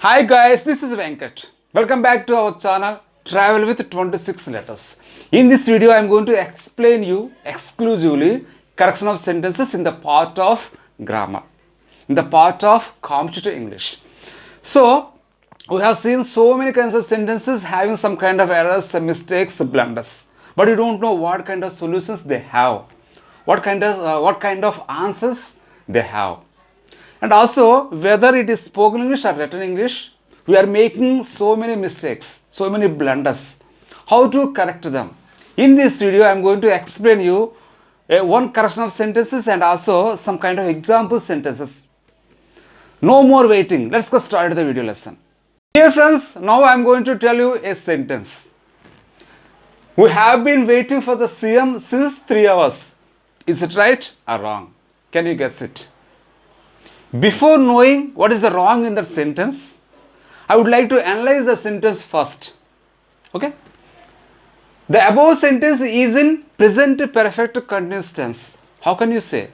Hi guys, this is Venkat. Welcome back to our channel Travel with 26 Letters. In this video, I am going to explain you exclusively correction of sentences in the part of grammar, in the part of competitive English. So, we have seen so many kinds of sentences having some kind of errors, mistakes, blunders, but you don't know what kind of solutions they have, what kind of answers they have. And also, whether it is spoken English or written English, we are making so many mistakes, so many blunders. How to correct them? In this video, I am going to explain you one correction of sentences and also some kind of example sentences. No more waiting. Let's go start the video lesson. Dear friends, now I am going to tell you a sentence. We have been waiting for the CM since 3 hours. Is it right or wrong? Can you guess it? Before knowing what is the wrong in that sentence, I would like to analyze the sentence first. Okay? The above sentence is in present perfect continuous tense. How can you say?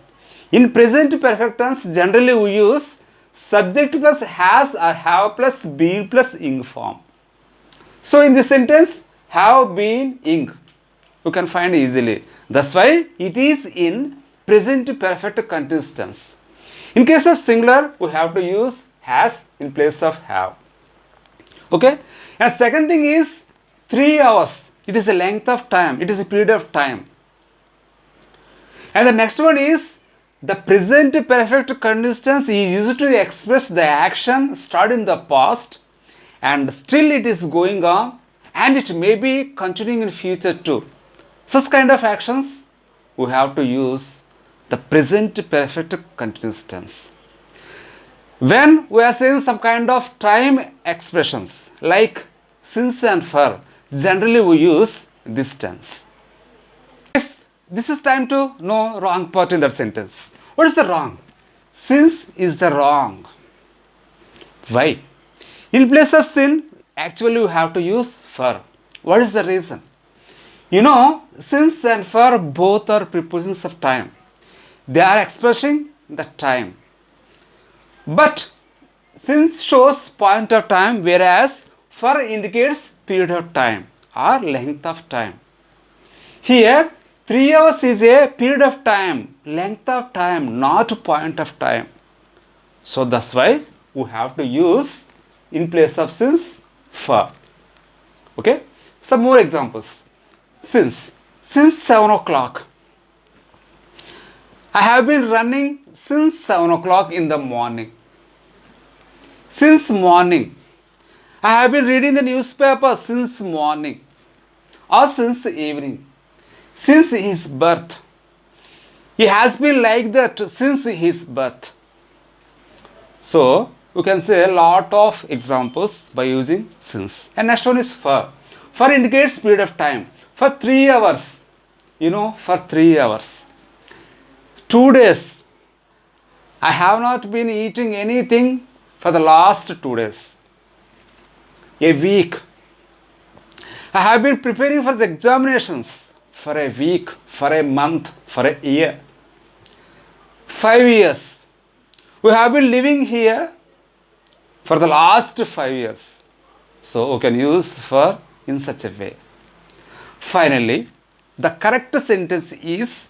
In present perfect tense, generally we use subject plus has or have plus been plus ing form. So in this sentence, have been ing. You can find easily. That's why it is in present perfect continuous tense. In case of singular, we have to use has in place of have. Okay? And second thing is 3 hours. It is a length of time. It is a period of time. And the next one is the present perfect continuous tense is used to express the action started in the past and still it is going on and it may be continuing in future too. Such kind of actions we have to use the present perfect continuous tense. When we are saying some kind of time expressions like since and for, generally we use this tense. This is time to know wrong part in that sentence. What is the wrong? Since is the wrong. Why? In place of sin, actually we have to use for. What is the reason? You know, since and for both are prepositions of time. They are expressing the time. But since shows point of time, whereas for indicates period of time or length of time. Here, 3 hours is a period of time, length of time, not point of time. So that's why we have to use in place of since for. Okay? Some more examples. Since 7 o'clock. I have been running since 7 o'clock in the morning. Since morning. I have been reading the newspaper since morning or since evening. Since his birth. He has been like that since his birth. So, you can say a lot of examples by using since. And next one is for. For indicates period of time. For 3 hours. You know, for 3 hours. 2 days. I have not been eating anything for the last 2 days. A week. I have been preparing for the examinations for a week, for a month, for a year. 5 years. We have been living here for the last 5 years. So we can use for in such a way. Finally, the correct sentence is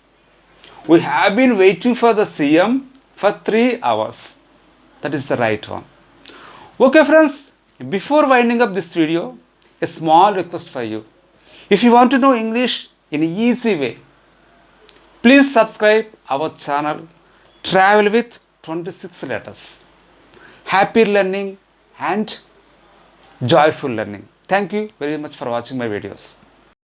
we have been waiting for the CM for 3 hours. That is the right one. Okay friends, before winding up this video, a small request for you. If you want to know English in an easy way, please subscribe our channel Travel with 26 Letters. Happy learning and joyful learning. Thank you very much for watching my videos.